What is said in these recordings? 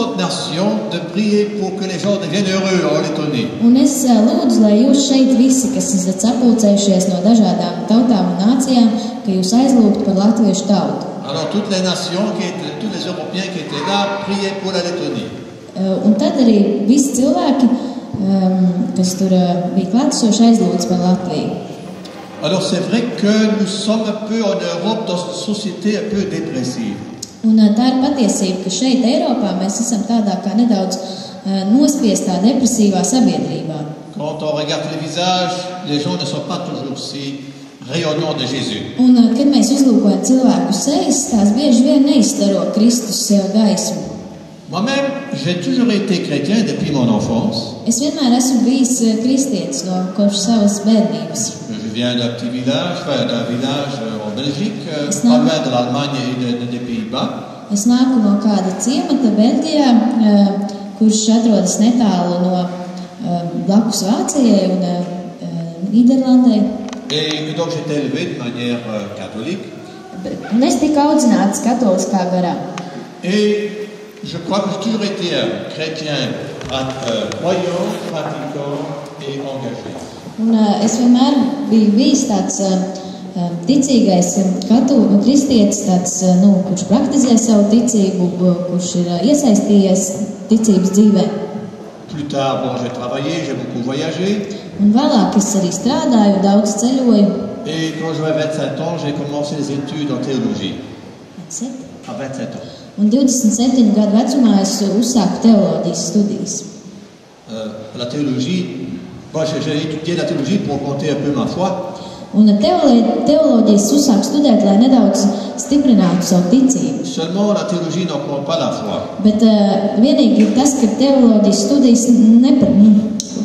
votre nation de prier pour que les gens deviennent heureux en Lettonie. Un es lūdzu, lai jūs šeit visi, kas esat sapulcējušies no dažādām tautām un nācijām, ka jūs aizlūgtu par latviešu tautu. Alors toutes les nations, tous les Européens qui étaient là, priaient pour la Lettonie. Un tad arī visi cilvēki, kas tur bija klātesoši, aizlūdz par Latviju. Alors c'est vrai que nous sommes un peu en Europe dans une société un peu dépressive. Un tā ir patiesība, ka šeit Eiropā mēs esam tādā kā nedaudz nospiestā depresīvā sabiedrībā. Quand on regarde les visages, les gens ne sont pas toujours si rayonnants de Jésus. Un kad mēs uzlūkojam cilvēku sejas, tās bieži vien neizstaro Kristus gaismu. Moi-même, j'ai toujours été chrétien depuis mon enfance. Es vienmēr esmu bijis kristietis no kopš savas bērnības. Je viens d'un petit village, d'un village en Belgique, pas loin de l'Allemagne et des Pays-Bas. Es nāku no kāda ciemata Beļģijā, kurš atrodas netālu no blakus Vācijai un Nīderlandai. Et donc j'étais élevé de manière catholique. Un es tiku audzināts katoliskā garā. Et je crois que j'ai toujours été un chrétien croyant, pratiquant et engagé. Un es vienmēr biju bijis tāds ticīgais kristietis, tāds, kurš praktizē savu ticību, kurš ir iesaistījies ticības dzīvē. Plus tard, bon, j'ai travaillé, j'ai beaucoup voyagé. Un vēlāk es arī strādāju, daudz ceļoju. Et quand j'avais 27 ans, j'ai commencé les études en théologie. À 27 ans. Un 27 gadu vecumā es uzsāku teoloģijas studijas. La théologie, bon, j'ai étudié la théologie pour augmenter un peu ma foi. Un teoloģijas uzsāku studēt, lai nedaudz stiprinātu savu ticību. Seulement la théologie n'augmente pas la foi. Bet vienīgi ir tas, ka teoloģijas studijas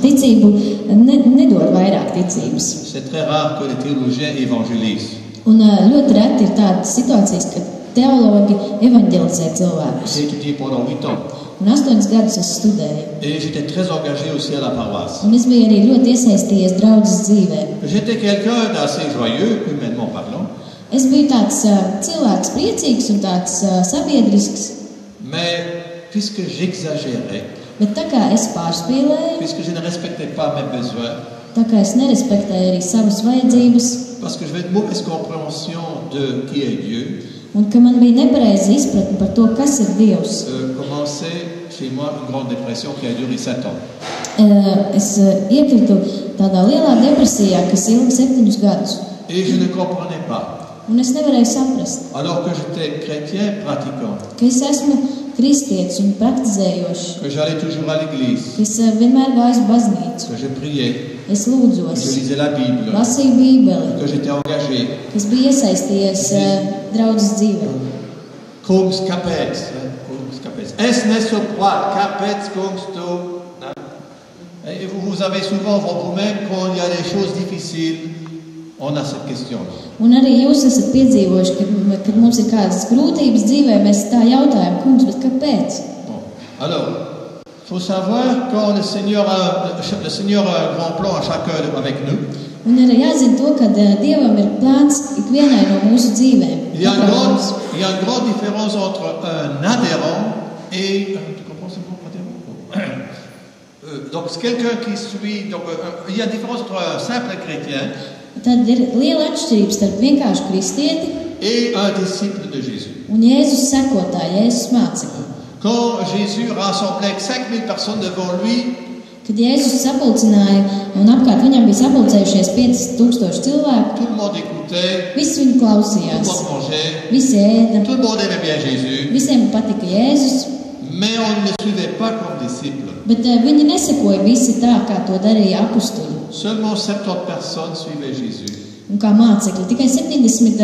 ticību nedod vairāk ticības. C'est très rare que les théologiens évangélisent. Un ļoti reti ir tādas situācijas, ka teologi evanģelizē cilvēkus. J'ai étudié pendant 8 ans. Un 8 gadus es studēju. Et j'étais très engagé aussi à la paroisse. Un es biju arī ļoti iesaistījies draudzes dzīvē. J'étais quelqu'un d'assez joyeux, humainement parlant. Es biju tāds cilvēks priecīgs un tāds sabiedrisks. Mais puisque j'exagérais, bet tā kā es pārspīlēju, puisque je ne respectais pas mes besoins, tā kā es nerespektēju arī savas vajadzības, parce que j'avais une mauvaise compréhension de qui est Dieu, un ka man bija nepareiza izpratne par to, kas ir Dievs. Commençait chez moi une grande dépression qui a duré 7 ans. Es iekritu tādā lielā depresijā, kas ilga 7 gadus. Et je ne comprenais pas. Un es nevarēju saprast. Alors que j'étais chrétien pratiquant. Ka es esmu kristietis un praktizējošs. Que j'allais toujours à l'église. Ka es vienmēr gāju uz baznīcu. Que je priais. Es lūdzos. Que je lisais la Bible. Lasīju Bībeli. Que j'étais engagé. Ka es biju iesaistījies draudzes dzīvē. Cum scapet. Es neso quod capet cum sto. Et vous avez souvent vous-même, quand il y a des choses difficiles, on a cette question. Un arī jūs esat piedzīvojuši, kad mums ir kādas grūtības dzīvē, mēs tā jautājam, kungs, bet kāpēc? Bon. Alors, faut savoir quand le Seigneur a un grand plan à chacun avec nous. Un arī jāzina to, ka Dievam ir plāns ikvienai no mūsu dzīvēm. Il y a une grande différence entre un adhérent et tu comprends ce mot adhérent? Donc c'est quelqu'un qui suit. Donc il y a une différence entre un simple chrétien. Tad ir liela atšķirība starp vienkārši kristieti et un disciple de Jésus. Un Jēzus sekotāji, Jēzus mācekļi. Quand Jésus rassemblait 5000 personnes devant lui, kad Jēzus sapulcināja un apkārt viņam bija sapulcējušies 5000 cilvēku, tout le monde écoutait, visi viņu klausījās, tout le monde mangeait, visi ēda, tout le monde aimait bien Jésus, visiem patika Jēzus, mais on ne le suivait pas comme disciple. Bet viņi nesekoja visi tā, kā to darīja apustuļi. Seulement 70 personnes suivaient Jésus. Un kā mācekļi, tikai 70,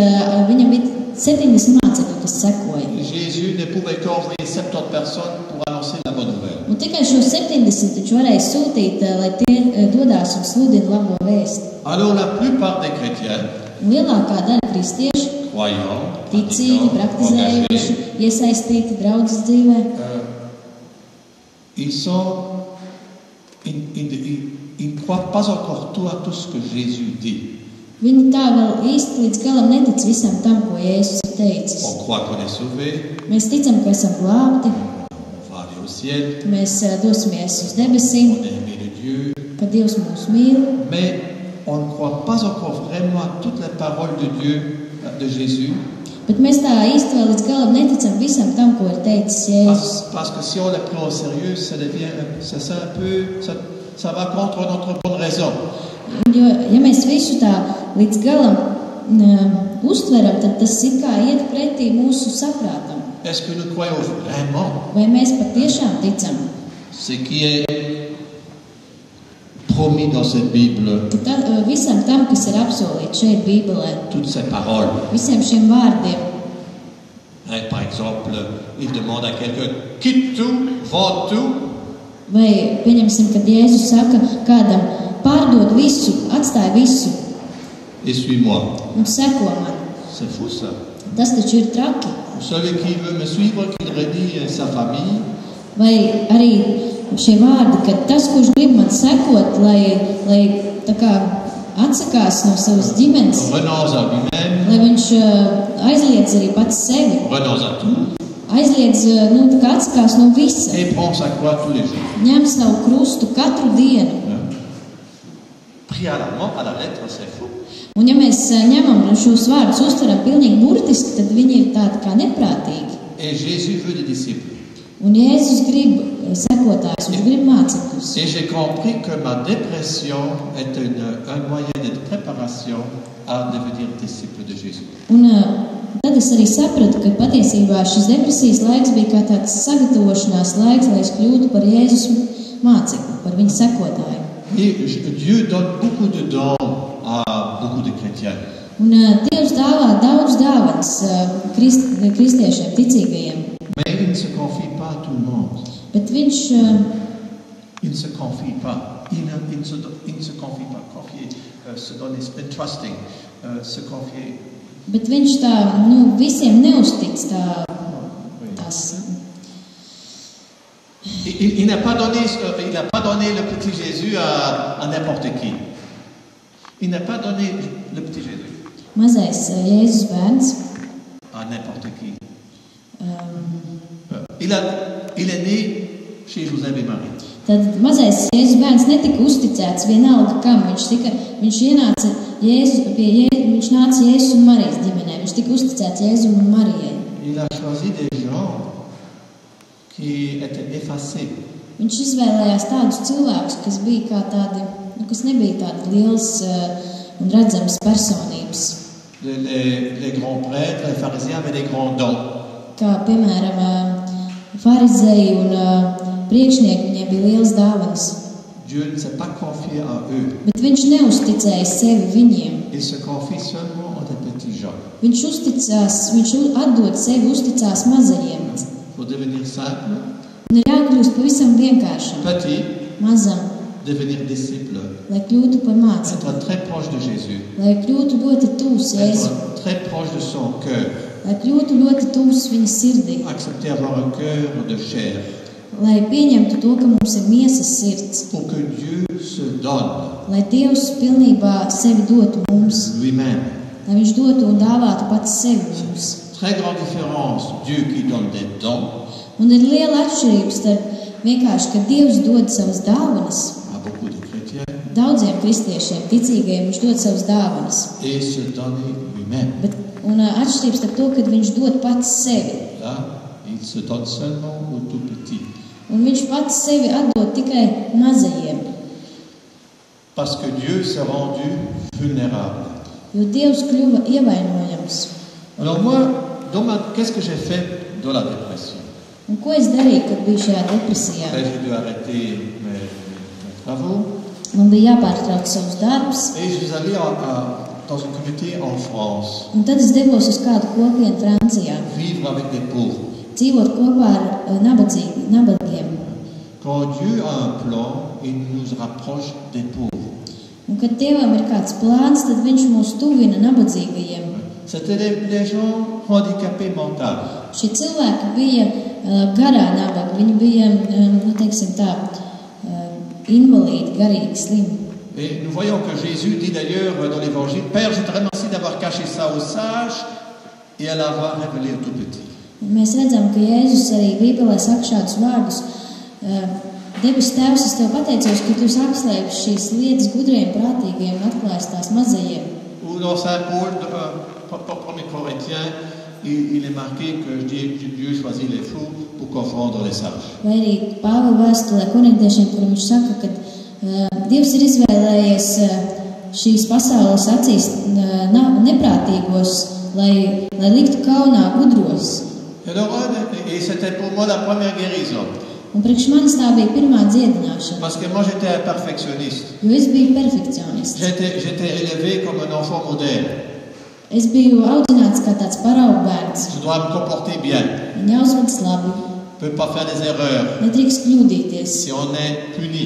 viņam bija 70 mācekļi, kas sekoja. Jésus ne pouvait qu'envoyer 70 personnes pour annoncer la bonne nouvelle. Un tikai šo 70 taču varēja sūtīt, lai tie dodās un sludina labo vēstu. Alors la plupart des chrétiens, lielākā daļa kristiešu, croyants, ticīgi, praktizējuši, iesaistīti draudzes dzīvē, ils ne croient pas encore tout ce que Jésus dit. Viņi tā vēl īsti līdz galam netic visam tam, ko Jēzus ir teicis. On croit qu'on est sauvé. Mēs ticam, ka esam glābti. On va aller au ciel, Mēs dosimies uz debesīm, on est aimé de Dieu, ka Dievs mūs mīl, mais on ne croit pas encore vraiment à toute la parole de Dieu, de Jésus, bet mēs tā īsti vēl līdz galam neticam visam tam, ko ir teicis Jēzus. parce que si on le prend au sérieux, ça va contre notre bonne raison. Jo, ja mēs visu tā līdz galam uztveram, tad tas it kā iet pretī mūsu saprātam. Est-ce que nous croyons vraiment Vai mēs patiešām ticam, ce qui est promis dans cette Bible, ka visam tam, kas ir apsolīts šeit Bībelē, toutes ces paroles? visiem šiem vārdiem? Par exemple, il demande à quelqu'un, quitte tout, vends tout, Vai pieņemsim, kad Jēzus saka kādam, pārdod visu, atstāj visu et suis-moi. un seko man. C'est fou ça. Tas taču ir traki. Celui qui veut me suivre, qu'il renie sa famille, Vai arī šie vārdi, ka tas, kurš grib man sekot, lai tā kā atsakās no savas ģimenes, renonce à lui-même, lai viņš aizliedz arī pats sevi, renonce à tout, aizliedz, tā kā atsakās no visa, et prend sa croix tous les jours. ņem savu krustu katru dienu. Pris à la main, à la lettre, c'est fou. Un ja mēs ņemam šos vārdus, uztveram pilnīgi burtiski, tad viņi ir tādi kā neprātīgi. Et Jésus veut des disciples. Un Jēzus grib sekotājus, viņš grib mācekļus. Et j'ai compris que ma dépression est un moyen de préparation à devenir disciple de Jésus. Un tad es arī sapratu, ka patiesībā šis depresijas laiks bija kā tāds sagatavošanās laiks, lai es kļūtu par Jēzus mācekli, par viņa sekotāju. Et Dieu donne beaucoup de dons à beaucoup de chrétiens. Un Dievs dāvā daudz dāvanas kristiešiem, ticīgajiem. Mais il ne se confie pas à tout le monde. Bet viņš Il ne se confie pas. Il ne se confie pas. Confier, se donner, entrusting, se confier. Bet viņš tā, visiem neuztic tās. Il n'a pas donné le petit Jésus à n'importe qui. Il n'a pas donné le petit Jésus Mazais Jēzus bērns. à n'importe qui. Il est né chez Joseph et Marie. Tad mazais Jēzus bērns netika uzticēts vienalga kam. Viņš nāca Jēzus un Marijas ģimenē. Viņš tika uzticēts Jēzum un Marijai. Il a choisi des gens qui étaient effacés. Viņš izvēlējās tādus cilvēkus, kas bija kā tādi, kas nebija tādi liels un redzams personības. Les grands prêtres, les pharisiens avaient des grands dons. Kā piemēram farizēji un priekšnieki, viņiem bija liels dāvanas. Dieu ne s'est pas confié à eux. Bet viņš neuzticēja sevi viņiem. Il se confie seulement à des petits gens. Viņš atdod sevi, uzticās mazajiem. Pour devenir simple, Un ir jākļūst pavisam vienkāršam, petit, mazam, devenir disciple, lai kļūtu par mācekli, être très proche de Jésus, lai kļūtu ļoti tūs Jēzum, être très proche de son cœur, lai kļūtu ļoti tūs viņa sirdī, accepter avoir un cœur de chair, lai pieņemtu to, ka mums ir miesas sirds, pour que Dieu se donne lai Dievs pilnībā sevi dotu mums, lui-même. lai viņš dotu un dāvātu pats sevi mums. Très grande différence, Dieu qui donne des dons Un ir liela atšķirība starp vienkārši, ka Dievs dod savas dāvanas. à beaucoup de chrétiens Daudziem kristiešiem, ticīgajiem, viņš dod savas dāvanas. et se donner lui-même. Un atšķirības starp to, kad viņš dod pats sevi. Là, il se donne seulement aux tout petits. Un viņš pats sevi atdod tikai mazajiem. Parce que Dieu s'est rendu vulnérable. Jo Dievs kļuva ievainojams. Alors moi, qu'est-ce que j'ai fait dans la dépression? Un ko es darīju, kad biju šajā depresijā? J'ai dû arrêter mes travaux Man bija jāpārtrauc savus darbus. et je suis allé dans une communauté en France, Un tad es devos uz kādu kopienu Francijā. vivre avec des pauvres. Dzīvot kopā ar nabagiem. Quand Dieu a un plan, il nous rapproche des pauvres. Un kad Dievam ir kāds plāns, tad viņš mūs tuvina nabadzīgajiem. C'était des gens handicapés mentaux. Šie cilvēki bija garā nabagi. Viņi bija, teiksim tā, invalīdi, garīgi slimi. Et nous voyons que Jésus dit d'ailleurs dans l'évangile, Père, je te remercie d'avoir caché ça aux sages et à l'avoir révélé aux tout petits. Mēs redzam, ka Jēzus arī Bībelē saka šādus vārdus. Debes Tēvs, es Tev pateicos, ka Tu apslēpsi šīs lietas gudriem, prātīgiem un atklāsi tās mazajiem. Ou dans Saint Paul, 1 Corinthiens, il est marqué que Dieu choisit les fous pour confondre les sages. Vai arī Pāvila vēstulē korintiešiem, kur viņš saka, ka Dievs ir izvēlējies šīs pasaules acīs neprātīgos, lai liktu kaunā gudros. Et c'était pour moi la première guérison. Un priekš manis tā bija pirmā dziedināšana. Parce que moi j'étais un perfectionniste. Jo es biju perfekcionists. J'étais élevé comme un enfant modèle. Es biju audzināts kā tāds paraugbērns. Je dois me comporter bien. Viņa uzvedas labi. Je ne peux pas faire des erreurs. Nedrīkst kļūdīties. Si on est puni.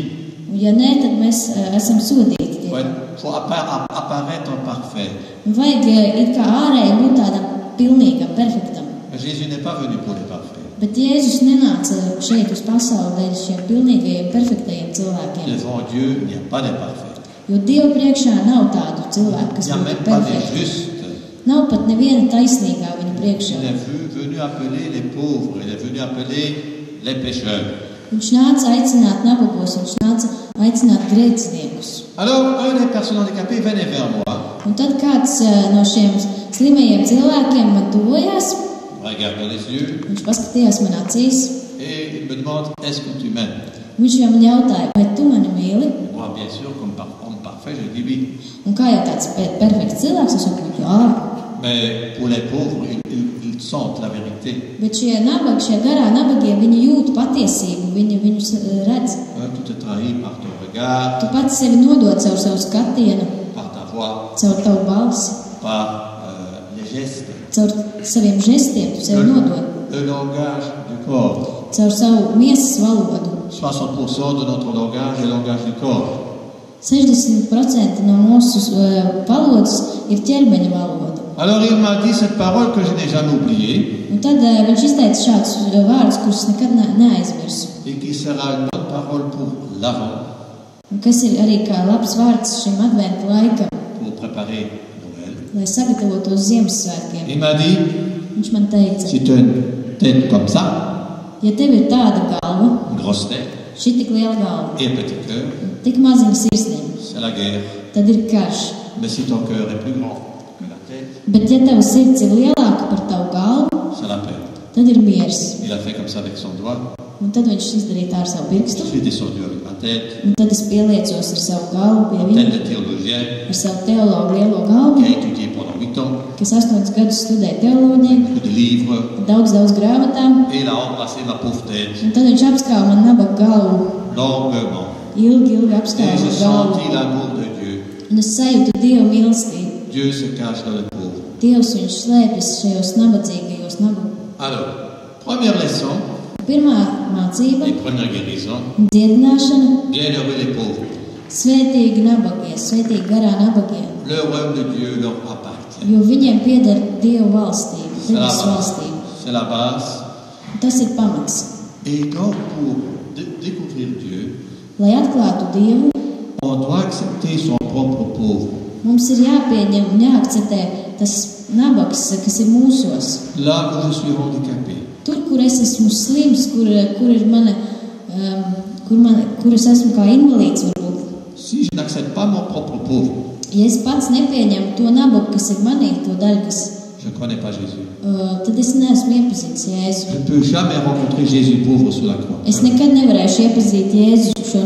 Un ja nē, tad mēs esam sodīti. Il faut apparaître parfait. Vajag it kā ārēji būt tādam pilnīgam, perfektam. Jésus n'est pas venu pour les parfaits. Bet Jēzus nenāca šeit uz pasauli dēļ šiem pilnīgajiem, perfektajiem cilvēkiem. Devant Dieu, il n'y a pas de parfaits. Jo Dievu priekšā nav tādu cilvēku, kas būtu perfekti. Nav pat neviena taisnīgā viņa priekšā. Il est venu appeler les pauvres, il est venu appeler les pécheurs. Viņš nāca aicināt nabagos, viņš nāca aicināt grēciniekus. Alors, un des personnes handicapées venait vers moi. Un tad kāds no šiem slimajiem cilvēkiem man tuvojās. Regarde les yeux. Viņš paskatījās man acīs. Et il me demande, est-ce que tu m'aimes? Viņš jau man jautāja, vai tu mani mīli? Moi, bien sûr, comme homme parfait, je dis oui. Un kā jau tāds perfekts cilvēks, es saku, jā. Mais pour les pauvres, ils sentent la vérité. Bet šie garā nabagie, viņi jūt patiesību, viņus redz. Tu te trahis par ton regard. Tu pats sevi nodod caur savu skatienu. Par ta voix. Caur tavu balsi. Par les gestes. Caur saviem žestiem tu sevi nodod. Le langage du corps. Caur savu miesas valodu. 60% de notre langage est le langage du corps. 60% no mūsu valodas ir ķermeņa valoda. Alors il m'a dit cette parole que je n'ai jamais oubliée. Un tad viņš izteica šādus vārdus, kurus nekad neaizmirsu. Et qui sera une bonne parole pour l'avant. Un kas ir arī kā labs vārds šim adventa laikam. Pour préparer Noël. Lai sagatavotos Ziemassvētkiem. Il m'a dit. Viņš man teica. Si tu as une tête comme ça. Ja tev ir tāda galva. Une grosse tête. Šī tik liela galva. Et un petit cœur. Tik maziņa sirsniņa. C'est la guerre. Tad ir karš. Mais si ton cœur est plus grand que la tête. Bet ja tava sirds ir lielāka par tavu galvu. C'est la paix. Tad ir miers. Il a fait comme ça avec son doigt. Un tad viņš izdarīja tā ar savu pirkstu. Je suis descendu avec ma tête. Un tad es pieliecos ar savu galvu pie viņa. Tête de théologien. Ar savu teologu lielo galvu. Qui a étudié pendant 8 ans. Kas 8 gadus studēja teoloģiju. Beaucoup de livres. Daudz grāmatām. Et il a embrassé ma pauvre tête. Un tad viņš apskāva man nabaga galvu. Longuement. Ilgi apskāva Et j'ai galvu. senti l'amour de Dieu. Un es sajūtu Dieva mīlestību. Dieu se cache dans le pauvre. Dievs viņš slēpjas šajos nabadzīgajos nabaga. Alors, première leçon. Pirmā mācība. Et première guérison. Dziedināšana. Bienheureux les pauvres. Svētīgi nabagie, svētīgi garā nabagie. Le royaume de Dieu leur appartient. Jo viņiem pieder Dieva valstība, Dievas valstība. C'est la base. Tas ir pamats. Et donc, pour découvrir Dieu, lai atklātu Dievu, on doit accepter son propre pauvre. Mums ir jāpieņem un jāakceptē tas nabaks, kas ir mūsos. Là où je suis handicapé. Tur, kur es esmu slims, kur ir mana, kur es esmu kā invalīds varbūt. Si je n'accepte pas mon propre pauvre. Ja es pats nepieņemu to nabagu, kas ir manī, to daļu, kas je ne connais pas Jésus. Tad es neesmu iepazīts Jēzu. Je ne peux jamais rencontrer Jésus pauvre sous la croix. Es nekad nevarēšu iepazīt Jēzu, šo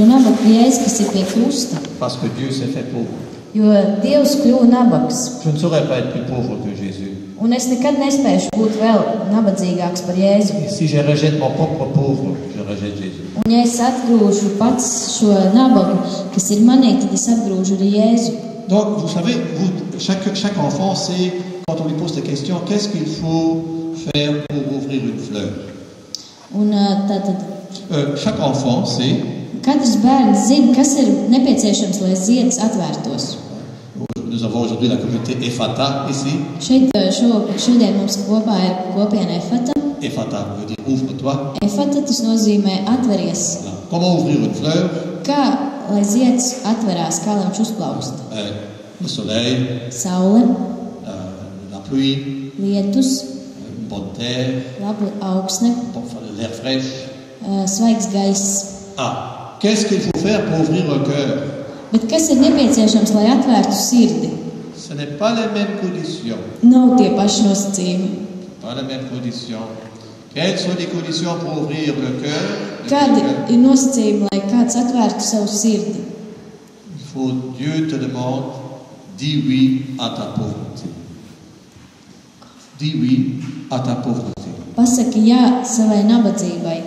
nabagu Jēzu, kas ir pie krusta. Parce que Dieu s'est fait pauvre. Jo Dievs kļuva nabaks. Je ne saurais pas être plus pauvre que Jésus. Un es nekad nespēšu būt vēl nabadzīgāks par Jēzu. Si je rejette mon propre pauvre, je rejette Jésus. Un ja es atgrūžu pats šo nabagu, kas ir manī, tad es atgrūžu arī Jēzu. Donc, vous savez, chaque enfant sait, quand on lui pose la question, qu'est-ce qu'il faut faire pour ouvrir une fleur? Un tātad chaque enfant sait. Katrs bērns zina, kas ir nepieciešams, lai zieds atvērtos. Nous avons aujourd'hui la communauté Ephata ici. Šeit šodien mums kopā ir kopiena Ephata. Ephata veut dire ouvre-toi. Ephata tas nozīmē atveries. Comment ouvrir une fleur? Kā lai zieds atverās, kā lai viņš uzplaukst? Le soleil. Saule. La pluie. Lietus. Une bonne terre. Laba augsne. L'air fraîche. svaigs gaiss. Ah, qu'est-ce qu'il faut faire pour ouvrir le cœur? Bet kas ir nepieciešams, lai atvērtu sirdi? Ce n'est pas les mêmes conditions. Nav tie paši nosacījumi. Pas les mêmes conditions. Quelles sont les conditions pour ouvrir le cœur? Kādi ir nosacījumi, lai kāds atvērtu savu sirdi? Il faut, Dieu te demande, dis oui à ta pauvreté. Dis oui à ta pauvreté. Pasaki jā savai nabadzībai.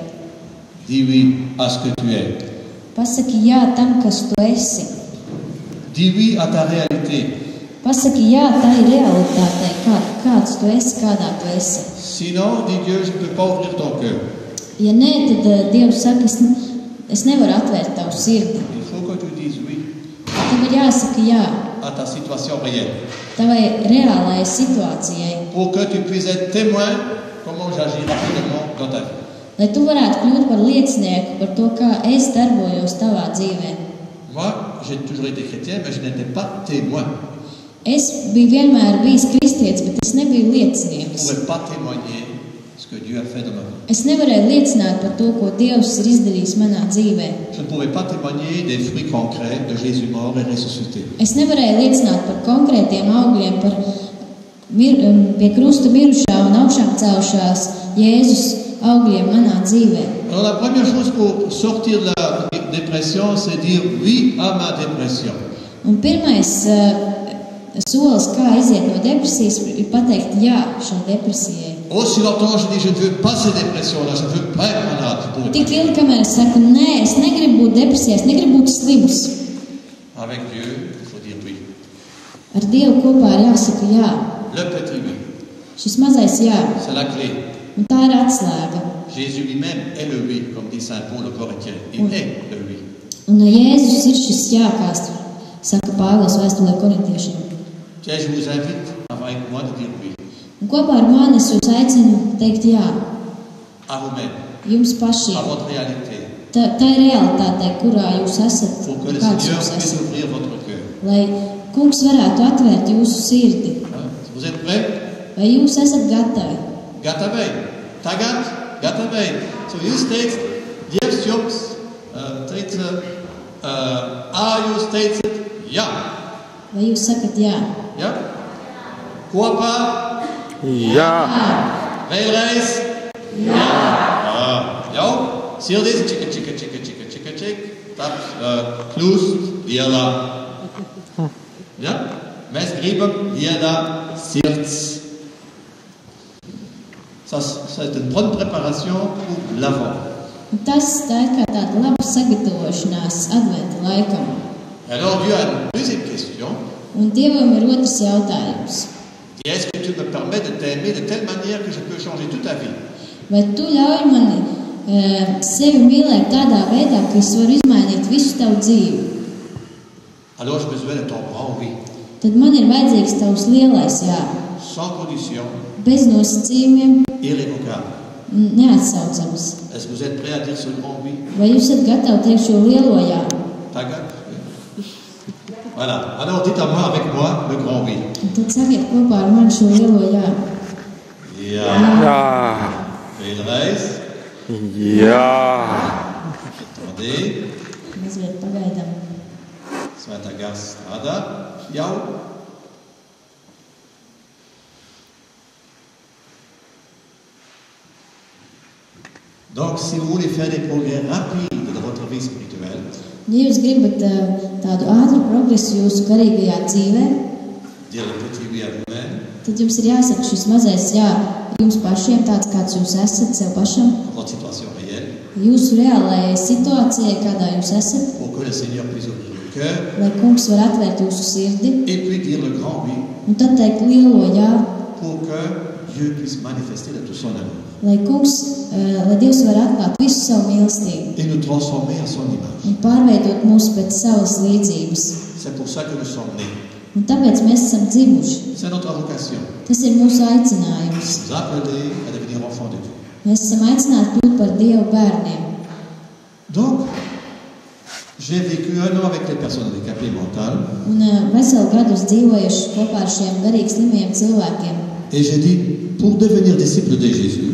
Dis oui à ce que tu es. Pasaki jā tam, kas tu esi. Dis oui à ta réalité. Pasaki jā tai realitātei, kāds tu esi, kādā tu esi. Sinon, dit Dieu, je ne peux pas ouvrir ton cœur. Ja nē, tad Dievs saka, es nevaru atvērt tavu sirdi. Il faut que tu dises oui Tev ir jāsaka jā à ta situation réelle. tavai reālajai situācijai, Pour que tu puisses être témoin comment j'agis rapidement dans ta vie. lai tu varētu kļūt par liecinieku par to, kā es darbojos tavā dzīvē. Moi, j'ai toujours été chrétien, mais je n'étais pas témoin. Es biju vienmēr bijis kristietis, bet es nebiju Je ne liecinieks. pouvais pas témoigner ce que Dieu a fait dans ma vie. Es nevarēju liecināt par to, ko Dievs ir izdarījis manā dzīvē. Je ne pouvais pas témoigner des fruits concrets de Jésus mort et ressuscité. Es nevarēju liecināt par konkrētiem augļiem, par pie krusta mirušā un augšām celšās Jēzus augļiem manā dzīvē. Alors la première chose pour sortir de la dépression, c'est dire oui à ma dépression. Un pirmais solis, kā iziet no depresijas, ir pateikt jā šai depresijai. Aussi longtemps je dis je ne veux pas cette dépression-là, je ne veux pas être malade. Je pourrais Tik pas. ilgi, kamēr es saku, nē, es negribu būt depresijā, es negribu būt slims. Avec Dieu, il faut dire oui. Ar Dievu kopā ir jāsaka jā. Le petit oui, Šis mazais jā, c'est la clé. un tā ir atslēga. Jésus lui-même est le oui, comme dit saint Paul au Corinthiens. Il est le oui. Un Jēzus ir šis jā, kā saka Pāvils vēstulē korintiešiem. Tiens, je vous invite avec moi de dire oui Un kopā ar mani es jūs aicinu teikt jā à vous-même, jums à pašiem. votre réalité, Tā ir realitāte, kurā jūs esat, pour que le kāds Seigneur jūs puisse esat. ouvrir votre cœur. Lai kungs varētu atvērt jūsu sirdi. Hein? Vous êtes prêts? Vai jūs esat gatavi? Gatavi. Tagat, gatavi. So jūs teicat, Dievs jums teica, jūs teicat jā. Vai jūs sakat jā? Ja? Kopā, Jā, vēlreiz, jā. Jau, sirdis, čika, tap, klūst, lielā. Ja? Mēs gribam lielā sirds. Ça, c'est une bonne préparation pour l'avant. Un tā ir kā tāda laba sagatavošanās adventa laikam. Alors Dieu a une deuxième question. Un Dievam ir otrs jautājums. Et est-ce que tu me permets de t'aimer de telle manière que je peux changer toute ta vie? Vai tu ļauj mani sevi mīlēt tādā veidā, ka es varu izmainīt visu tavu dzīvi? Alors j'ai besoin de ton grand oui, Tad man ir vajadzīgs tavs lielais jā, sans condition, bez nosacījumiem, irrévocable. neatsaucams. Est-ce que vous êtes prêts à dire ce grand oui? Vai jūs esat gatavi teikt šo lielo jā? Tagat? Voilà. Alors dites à moi, avec moi, le grand oui. Un tad sakiet kopā ar mani šo lielo jā. Ja. jā, Vēlreiz. jā, Attendez. Mazliet pagaidām. Svētā gara strādā. Jau. Donc, si vous voulez faire des progrès rapides dans votre vie spirituelle, Ja jūs gribat tādu ātru progresu jūsu garīgajā dzīvē, dire le petit oui à vous-même, tad jums ir jāsaka šis mazais jā jums pašiem, tāds kāds jūs esat sev pašam, votre situation réelle, jūsu reālajai situācijai, kādā jūs esat, pour que le Seigneur puisse ouvrir le cœur, lai kungs var atvērt jūsu sirdi, et puis dire le grand oui, un tad teikt lielo jā, pour que Dieu puisse manifester de tout son amour lai Dievs var atklāt visu savu mīlestību et nous transformer en son image. un pārveidot mūs pēc savas līdzības. C'est pour ça que nous sommes nés. Un tāpēc mēs esam dzimuši. C'est notre vocation. Tas ir mūsu aicinājums. Nous appeler à devenir enfants de Dieu. Mēs esam aicināti kļūt par Dieva bērniem. Donc, j'ai vécu 1 an avec les personnes handicapées mentales Un veselu gadu es dzīvojuši kopā ar šiem garīgi slimiem cilvēkiem. et j'ai dit, pour devenir disciple de Jésus,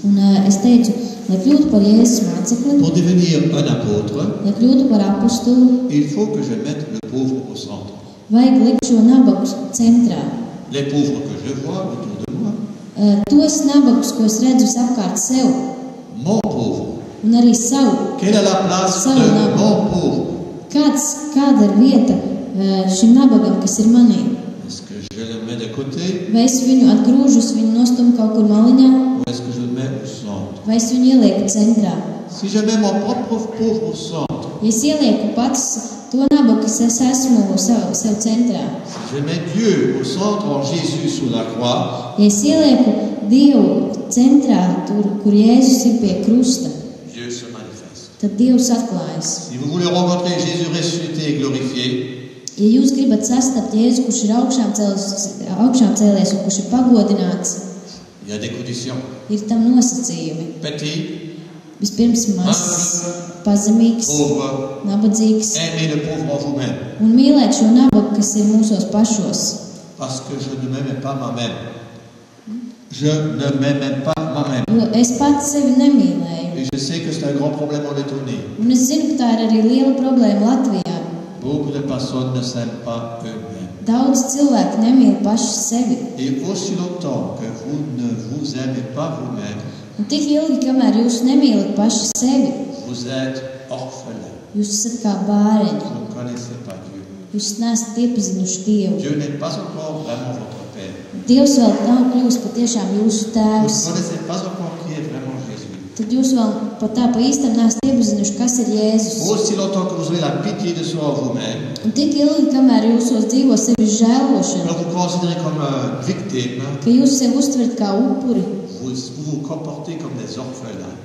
Un es teicu, lai kļūtu par Jēzus mācekli, pour devenir un apôtre, lai kļūtu par apostuli, il faut que je mette le pauvre au centre. vajag likt šo nabagu centrā. Les pauvres que je vois autour de moi, Tos nabagus, ko es redzu apkārt sev, mon pauvre. un arī savu. Quelle est la place Ça, de on a- mon pauvre? Kāda ir vieta šim nabagam, kas ir manī? Est-ce que je le mets de côté Vai es viņu atgrūžu, es viņu nostumu kaut kur maliņā, ou est-ce que je le mets au centre? vai es viņu ielieku centrā? Si je mets mon propre pauvre au centre, Ja es ielieku pats to nabagu, kas es esmu sev centrā, si je mets Dieu au centre en Jésus sous la croix, ja es ielieku Dievu centrā, tur, kur Jēzus ir pie krusta, Dieu se manifeste. tad Dievs atklājas. Si vous voulez rencontrer Jésus ressuscité et glorifié, Ja jūs gribat sastapt Jēzu, kurš ir augšām cēlies un kurš ir pagodināts, il y a des conditions. ir tam nosacījumi. Petit, Vispirms mazs, pazemīgs, pauvre, nabadzīgs aimez le pauvre en vous-même. un mīlēt šo nabagu, kas ir mūsos pašos. Parce que je ne m'aimais pas moi-même. Je ne m'aimais pas moi-même. Jo es pats sevi nemīlēju. Et je sais que c'est un grand problème en Lettonie. Un es zinu, ka tā ir arī liela problēma Latvijā. Beaucoup de personnes ne s'aiment pas eux-mêmes. Daudz cilvēku nemīl paši sevi. Et aussi longtemps que vous ne vous aimez pas vous-même, Un tik ilgi, kamēr jūs nemīlat paši sevi, vous êtes orphelin. jūs esat kā bāreņi. Vous ne connaissez pas Dieu. Jūs neesat iepazinuši Dievu. Dieu n'est pas encore vraiment votre Père. Dievs vēl nav kļuvis patiešām jūsu Vous tēvs. ne connaissez pas encore qui est vraiment Jésus. Tad jūs vēl pat tā pa īstam neesat iepazinuši, kas ir Jēzus. Aussi longtemps que vous avez la pitié de soi en vous-même, Un tik ilgi, kamēr jūsos dzīvo sevis que žēlošana, vous considérez comme un victime, ka jūs sevi uztverat kā upuri, vous vous comportez comme des orphelins.